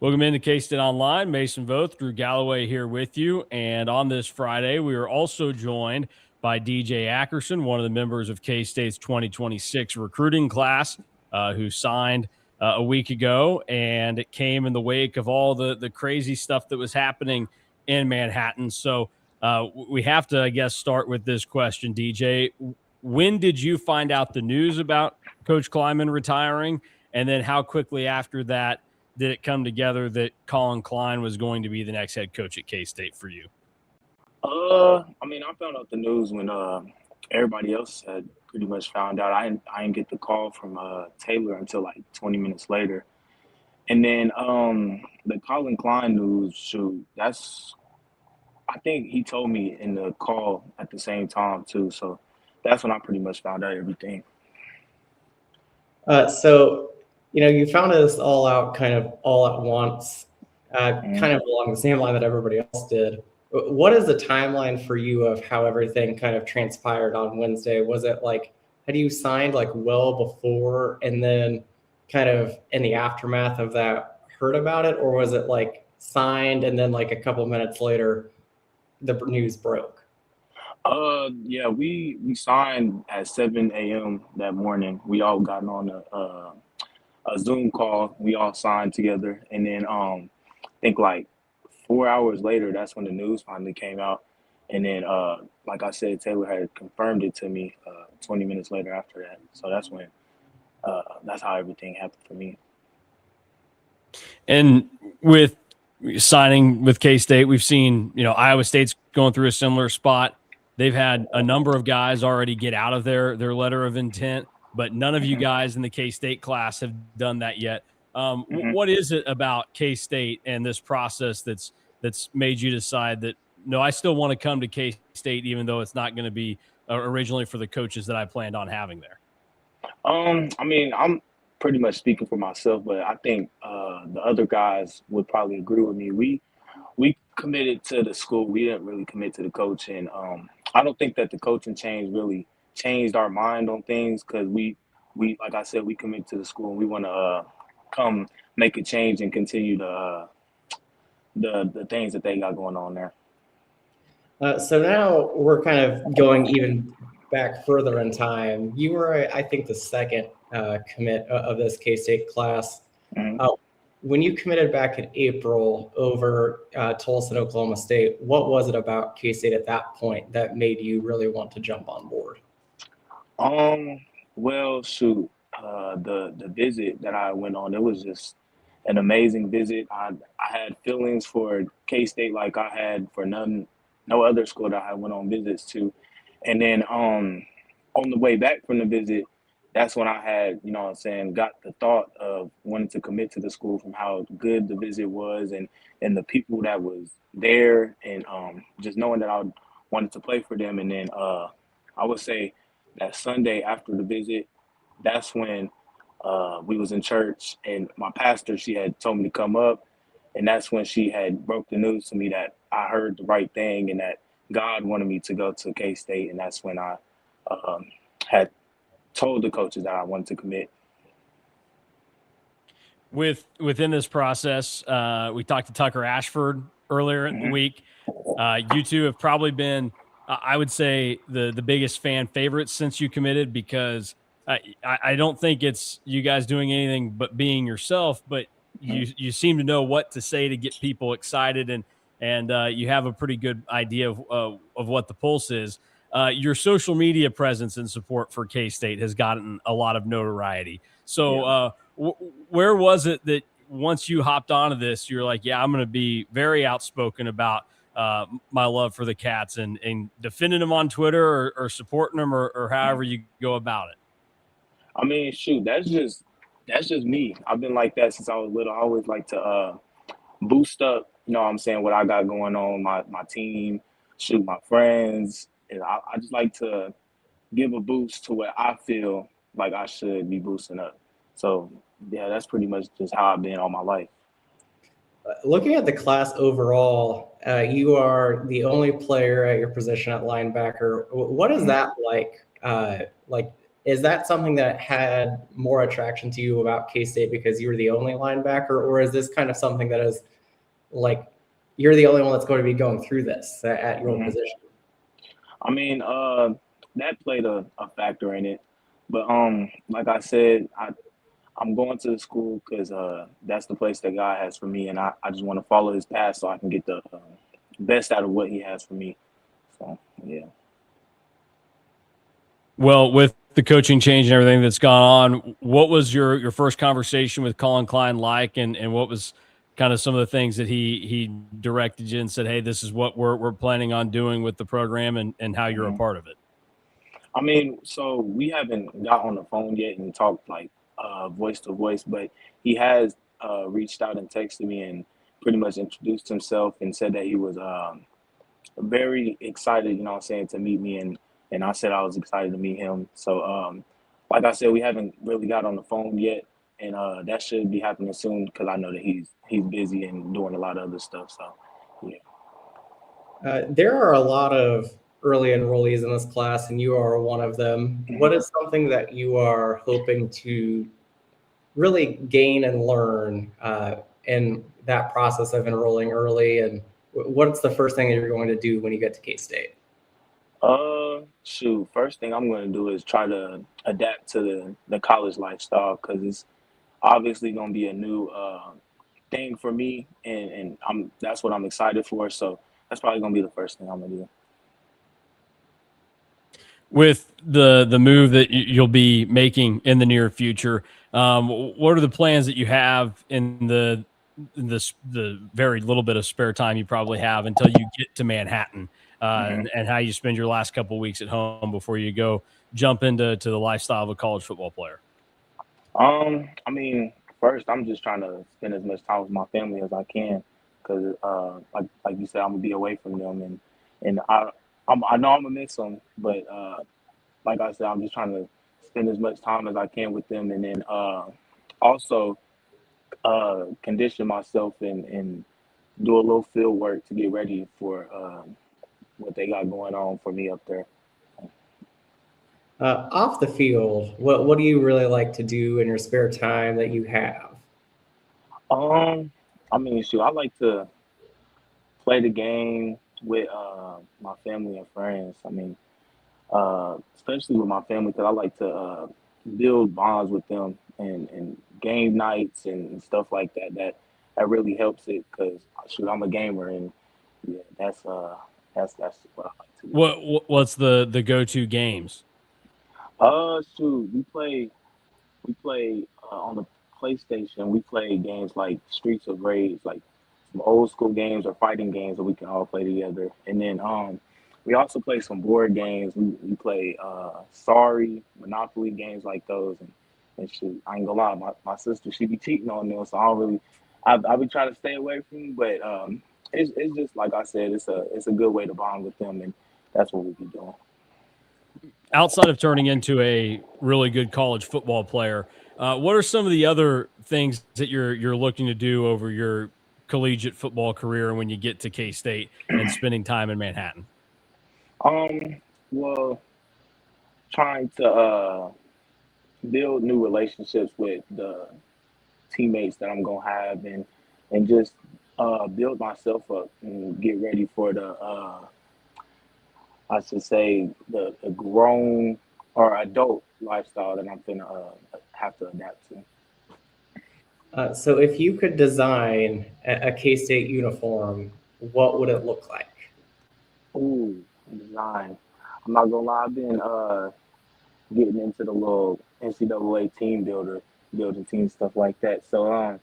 Welcome into K-State Online. Mason Voth, Drew Galloway here with you. And on this Friday, we are also joined by DJ Ackerson, one of the members of K-State's 2026 recruiting class, who signed a week ago. And it came in the wake of all the crazy stuff that was happening in Manhattan. So we have to, I guess, start with this question, DJ. When did you find out the news about Coach Kleiman retiring? And then how quickly after that did it come together that Colin Klein was going to be the next head coach at K-State for you? I found out the news when everybody else had pretty much found out. I didn't get the call from Taylor until like 20 minutes later. And then the Colin Klein news, I think he told me in the call at the same time too. So that's when I pretty much found out everything. You found this all out kind of all at once, kind of along the same line that everybody else did. What is the timeline for you of how everything kind of transpired on Wednesday? Was it like, had you signed like well before and then kind of in the aftermath of that heard about it? Or was it like signed and then like a couple minutes later, the news broke? Yeah, we signed at 7 a.m. that morning. We all gotten on a Zoom call. We all signed together, and then I think like 4 hours later, that's when the news finally came out. And then, like I said, Taylor had confirmed it to me 20 minutes later after that. So that's how everything happened for me. And with signing with K-State, we've seen, Iowa State's going through a similar spot. They've had a number of guys already get out of their letter of intent, but none of you guys in the K-State class have done that yet. What is it about K-State and this process that's made you decide that, no, I still want to come to K-State, even though it's not going to be originally for the coaches that I planned on having there? I'm pretty much speaking for myself, but I think the other guys would probably agree with me. We committed to the school. We didn't really commit to the coach. And I don't think that the coaching change really changed our mind on things, because we like I said, we commit to the school and we want to come make a change and continue the things that they got going on there. So now we're kind of going even back further in time. You were, I think, the second commit of this K-State class. When you committed back in April over Tulsa and Oklahoma State, what was it about K-State at that point that made you really want to jump on board? The visit that I went on, it was just an amazing visit. I had feelings for K-State like I had for no other school that I went on visits to. And then on the way back from the visit, that's when I had, got the thought of wanting to commit to the school from how good the visit was and the people that was there, and just knowing that I wanted to play for them. And then I would say that Sunday after the visit, that's when we was in church, and my pastor, she had told me to come up, and that's when she had broke the news to me that I heard the right thing and that God wanted me to go to K-State. And that's when I had told the coaches that I wanted to commit. Within this process, we talked to Tucker Ashford earlier in the week. You two have probably been, I would say, the biggest fan favorites since you committed, because I don't think it's you guys doing anything but being yourself, but you seem to know what to say to get people excited, and you have a pretty good idea of what the pulse is. Your social media presence and support for K-State has gotten a lot of notoriety. So where was it that once you hopped onto this, you're like, yeah, I'm going to be very outspoken about my love for the Cats and defending them on Twitter or supporting them or however you go about it? That's just me. I've been like that since I was little. I always like to boost up, what I got going on, my team, my friends. And I just like to give a boost to what I feel like I should be boosting up. So, yeah, that's pretty much just how I've been all my life. Looking at the class overall, you are the only player at your position at linebacker. What is that like? Is that something that had more attraction to you about K-State because you were the only linebacker, or is this kind of something that is like you're the only one that's going to be going through this at your position? I mean, that played a factor in it, but like I said, I'm going to the school because that's the place that God has for me, and I just want to follow His path so I can get the best out of what He has for me. So yeah. Well, with the coaching change and everything that's gone on, what was your first conversation with Colin Klein like, and what was kind of some of the things that he directed you and said, hey, this is what we're planning on doing with the program and how you're a Mhm. part of it? I mean, so we haven't got on the phone yet and talked like voice to voice, but he has reached out and texted me and pretty much introduced himself and said that he was very excited, you know what I'm saying, to meet me, and I said I was excited to meet him. So like I said, we haven't really got on the phone yet, and that should be happening soon because I know that he's busy and doing a lot of other stuff. So yeah. There are a lot of early enrollees in this class, and you are one of them. What is something that you are hoping to really gain and learn in that process of enrolling early? And what's the first thing that you're going to do when you get to K-State? Shoot, first thing I'm going to do is try to adapt to the college lifestyle because it's obviously going to be a new thing for me, and that's what I'm excited for. So that's probably going to be the first thing I'm going to do. With the move that you'll be making in the near future, what are the plans that you have in the very little bit of spare time you probably have until you get to Manhattan, Mhm. and how you spend your last couple of weeks at home before you go jump into the lifestyle of a college football player? I mean, first, I'm just trying to spend as much time with my family as I can, because like you said, I'm gonna be away from them, and I know I'm gonna miss them, but like I said, I'm just trying to spend as much time as I can with them, and then also condition myself and do a little field work to get ready for what they got going on for me up there. Off the field, what do you really like to do in your spare time that you have? I mean, shoot, I like to play the game with my family and friends. I mean, especially with my family, because I like to build bonds with them and game nights and stuff like that. That really helps it because shoot, I'm a gamer and yeah, that's what I like to do. What's the go-to games? Shoot, we play on the PlayStation. We play games like Streets of Rage, like some old school games or fighting games that we can all play together. And then we also play some board games. We play Sorry, Monopoly games like those. And shoot, I ain't gonna lie, my sister she be cheating on them, so I don't really. I be trying to stay away from them, but it's just like I said, it's a good way to bond with them, and that's what we be doing. Outside of turning into a really good college football player, what are some of the other things that you're looking to do over your collegiate football career when you get to K-State and spending time in Manhattan? Well, trying to build new relationships with the teammates that I'm gonna have and just build myself up and get ready for the I should say the grown or adult lifestyle that I'm gonna have to adapt to. So if you could design a K-State uniform, what would it look like? Ooh, design. I'm not gonna lie, I've been getting into the little NCAA team builder, building team stuff like that. So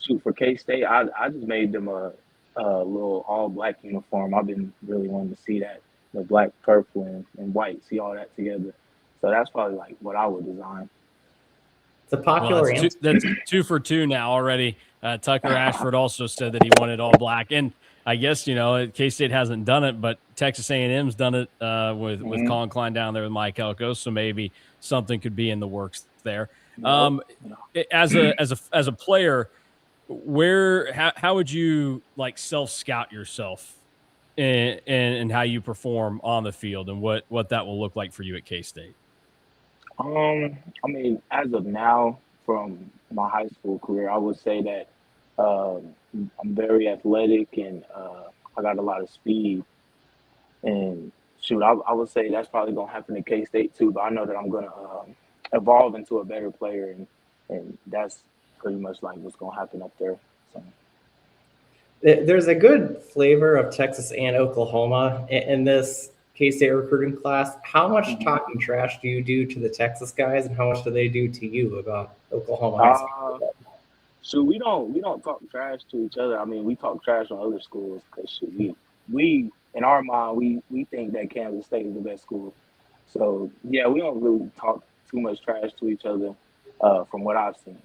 shoot for K State, I just made them a little all black uniform. I've been really wanting to see that, the black, purple, and white, see all that together. So that's probably like what I would design. It's a Well, popular answer. that's two for two now already. Tucker Ashford also said that he wanted all black, and I guess K-State hasn't done it, but Texas A&M's done it with Hmm. Colin Klein down there with Mike Elko, so maybe something could be in the works there. Yep. As a player, how would you like self scout yourself and how you perform on the field and what that will look like for you at K-State? I mean, as of now, from my high school career, I would say that um, I'm very athletic and I got a lot of speed. And shoot, I would say that's probably gonna happen in K State too. But I know that I'm gonna evolve into a better player, and that's pretty much like what's gonna happen up there. So. There's a good flavor of Texas and Oklahoma in this K-State recruiting class. How much Mhm. talking trash do you do to the Texas guys, and how much do they do to you about Oklahoma high school? Uh, so we don't talk trash to each other. I mean, we talk trash on other schools because we in our mind we think that Kansas State is the best school. So yeah, we don't really talk too much trash to each other, from what I've seen.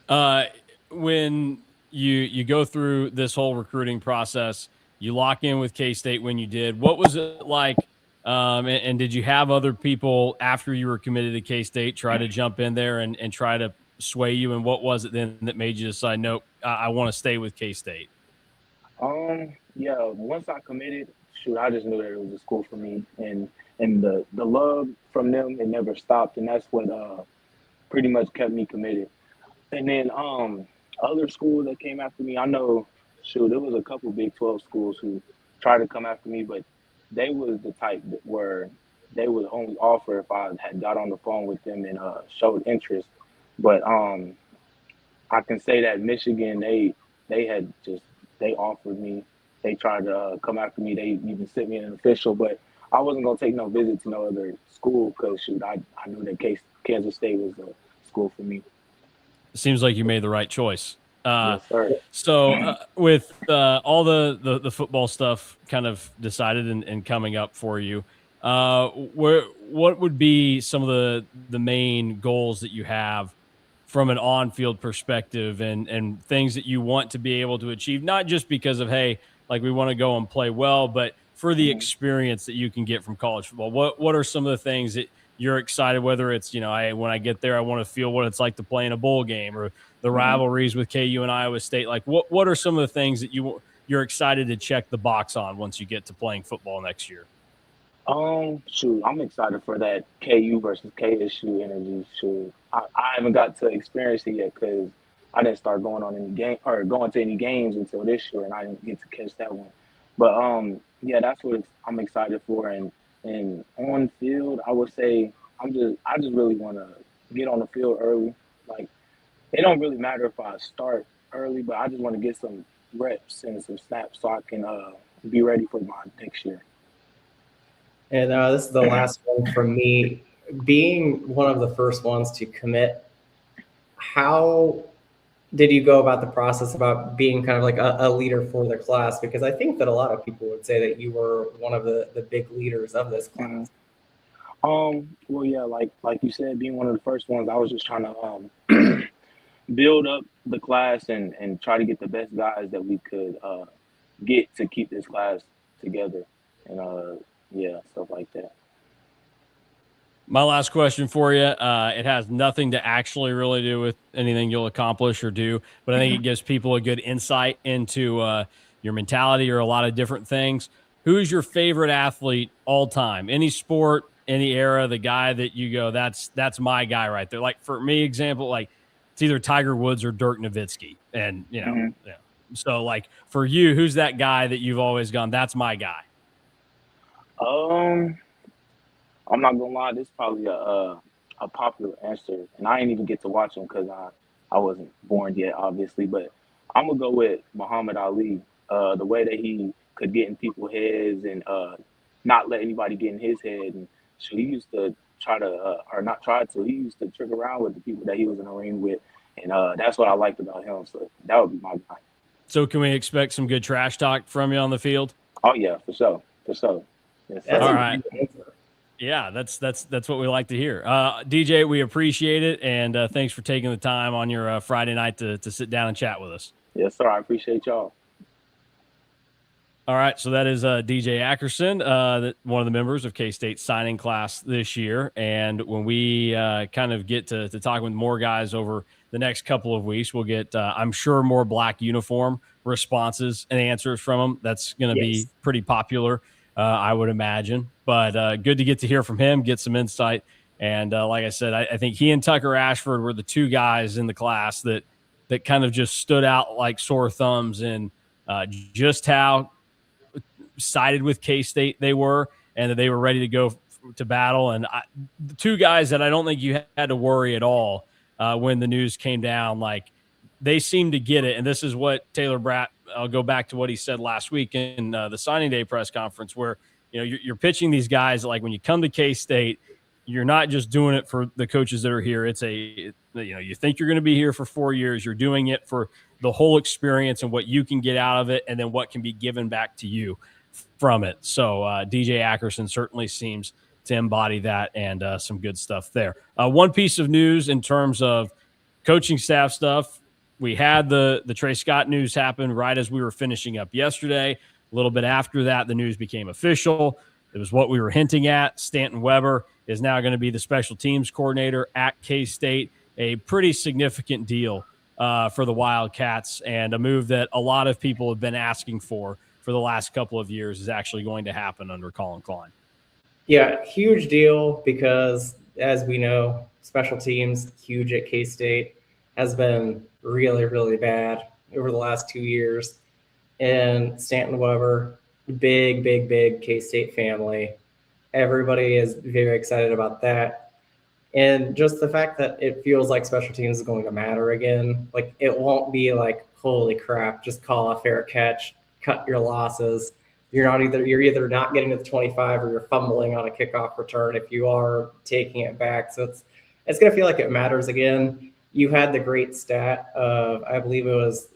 Uh, when you go through this whole recruiting process, you lock in with K-State when you did. What was it like? And did you have other people after you were committed to K-State try to jump in there and try to sway you? And what was it then that made you decide, nope, I want to stay with K-State? Yeah, once I committed, shoot, I just knew that it was a school for me, and the love from them it never stopped, and that's what pretty much kept me committed. And then other schools that came after me, I know, shoot, there was a couple Big 12 schools who tried to come after me, but they was the type that were they would only offer if I had got on the phone with them and showed interest. But I can say that Michigan, they had just they offered me. They tried to come after me. They even sent me an official, but I wasn't gonna take no visit to no other school because shoot, I knew that Kansas State was the school for me. It seems like you made the right choice. Yes, sir. So with all the football stuff kind of decided and coming up for you, what would be some of the main goals that you have from an on-field perspective and things that you want to be able to achieve, not just because of, hey, like we want to go and play well, but for the Mhm, experience that you can get from college football? What are some of the things that you're excited, whether it's, when I get there, I want to feel what it's like to play in a bowl game, or the mhm. rivalries with KU and Iowa State? Like what are some of the things that you're excited to check the box on once you get to playing football next year? Shoot, I'm excited for that KU versus KSU energy. Shoot, I haven't got to experience it yet because I didn't start going on any game or going to any games until this year, and I didn't get to catch that one. But yeah, that's what I'm excited for. And on field, I would say I just really want to get on the field early. Like it don't really matter if I start early, but I just want to get some reps and some snaps so I can be ready for my next year. And this is the last one from me. Being one of the first ones to commit, how did you go about the process about being kind of like a leader for the class? Because I think that a lot of people would say that you were one of the big leaders of this Mhm. class. Well, yeah, like you said, being one of the first ones, I was just trying to build up the class and try to get the best guys that we could get to keep this class together, and yeah, stuff like that. My last question for you, it has nothing to actually really do with anything you'll accomplish or do, but I think it gives people a good insight into your mentality or a lot of different things. Who's your favorite athlete all time? Any sport, any era, the guy that you go, that's my guy right there. Like for me, example, like it's either Tiger Woods or Dirk Nowitzki, and Hmm. yeah. So like for you, who's that guy that you've always gone, that's my guy? Um, I'm not gonna lie, this is probably a popular answer, and I didn't even get to watch him because I wasn't born yet, obviously. But I'm gonna go with Muhammad Ali. The way that he could get in people's heads and not let anybody get in his head, and so he used to try to or not try to. He used to trick around with the people that he was in the ring with, and that's what I liked about him. So that would be my guy. So can we expect some good trash talk from you on the field? Oh yeah, for sure, for sure. Yes, That's All a sir. right. great answer. Yeah, that's what we like to hear. DJ, we appreciate it, and thanks for taking the time on your Friday night to sit down and chat with us. Yes, sir. I appreciate y'all. All right, so that is DJ Ackerson, one of the members of K-State signing class this year. And when we kind of get to talk with more guys over the next couple of weeks, we'll get, I'm sure, more black uniform responses and answers from them. That's going to Yes. be pretty popular I would imagine. But good to get to hear from him, get some insight. And like I said, I think he and Tucker Ashford were the two guys in the class that kind of just stood out like sore thumbs in just how sided with K-State they were, and that they were ready to go to battle. And the two guys that I don't think you had to worry at all when the news came down, like they seemed to get it. And this is what Taylor Bratt, I'll go back to what he said last week in the signing day press conference, where you're pitching these guys like when you come to K-State, you're not just doing it for the coaches that are here. It's you think you're going to be here for 4 years. You're doing it for the whole experience and what you can get out of it, and then what can be given back to you from it. So DJ Ackerson certainly seems to embody that, and some good stuff there. One piece of news in terms of coaching staff stuff, we had the Trey Scott news happen right as we were finishing up yesterday. A little bit after that, the news became official. It was what we were hinting at. Stanton Weber is now going to be the special teams coordinator at K-State, a pretty significant deal for the Wildcats, and a move that a lot of people have been asking for the last couple of years is actually going to happen under Colin Klein. Yeah, huge deal, because as we know, special teams, huge at K-State, has been really, really bad over the last 2 years. And Stanton Weber, big K-State family. Everybody is very excited about that. And just the fact that it feels like special teams is going to matter again. Like, it won't be like, holy crap, just call a fair catch, cut your losses. You're either not getting to the 25 or you're fumbling on a kickoff return if you are taking it back. So it's going to feel like it matters again. You had the great stat of, I believe it was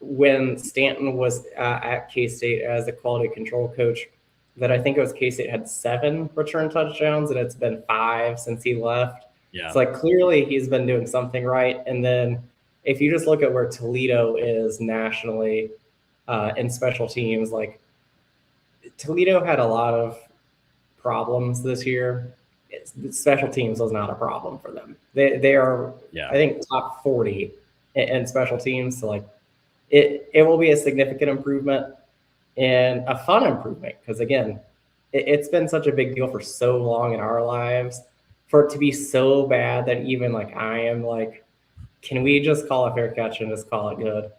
when Stanton was at K-State as a quality control coach, that I think it was K-State had 7 return touchdowns, and it's been 5 since he left. Yeah. It's like, clearly he's been doing something right. And then if you just look at where Toledo is nationally in special teams, like Toledo had a lot of problems this year. Special teams was not a problem for them. They are, I think, top 40 in special teams. So like it will be a significant improvement and a fun improvement, because again, it's been such a big deal for so long in our lives, for it to be so bad that even like I am like, can we just call a fair catch and just call it good?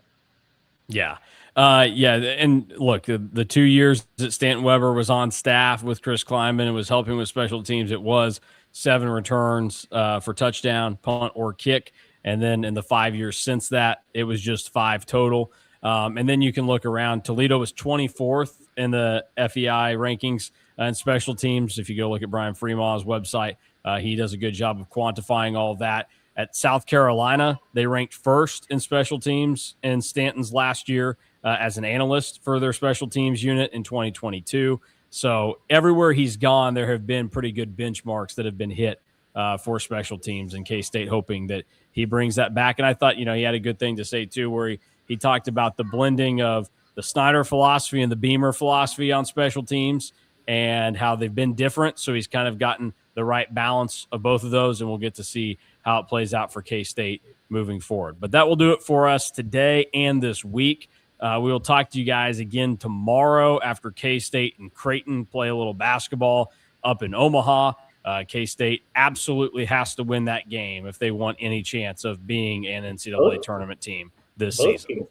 Yeah. And look, the 2 years that Stanton Weber was on staff with Chris Kleinman and was helping with special teams, it was 7 returns for touchdown, punt, or kick. And then in the 5 years since that, it was just 5 total. And then you can look around. Toledo was 24th in the FEI rankings and special teams. If you go look at Brian Freemaw's website, he does a good job of quantifying all that. At South Carolina, they ranked first in special teams in Stanton's last year as an analyst for their special teams unit in 2022. So everywhere he's gone, there have been pretty good benchmarks that have been hit for special teams, and K-State hoping that he brings that back. And I thought, he had a good thing to say too, where he talked about the blending of the Snyder philosophy and the Beamer philosophy on special teams and how they've been different. So he's kind of gotten the right balance of both of those, and we'll get to see how it plays out for K-State moving forward. But that will do it for us today and this week. We will talk to you guys again tomorrow after K-State and Creighton play a little basketball up in Omaha. K-State absolutely has to win that game if they want any chance of being an NCAA tournament team this season.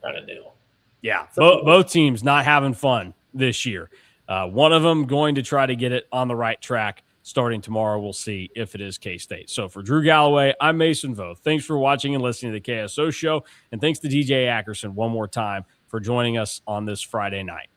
Yeah, both teams not having fun this year. One of them going to try to get it on the right track starting tomorrow. We'll see if it is K-State. So for Drew Galloway, I'm Mason Voth. Thanks for watching and listening to the KSO show, and thanks to DJ Ackerson one more time for joining us on this Friday night.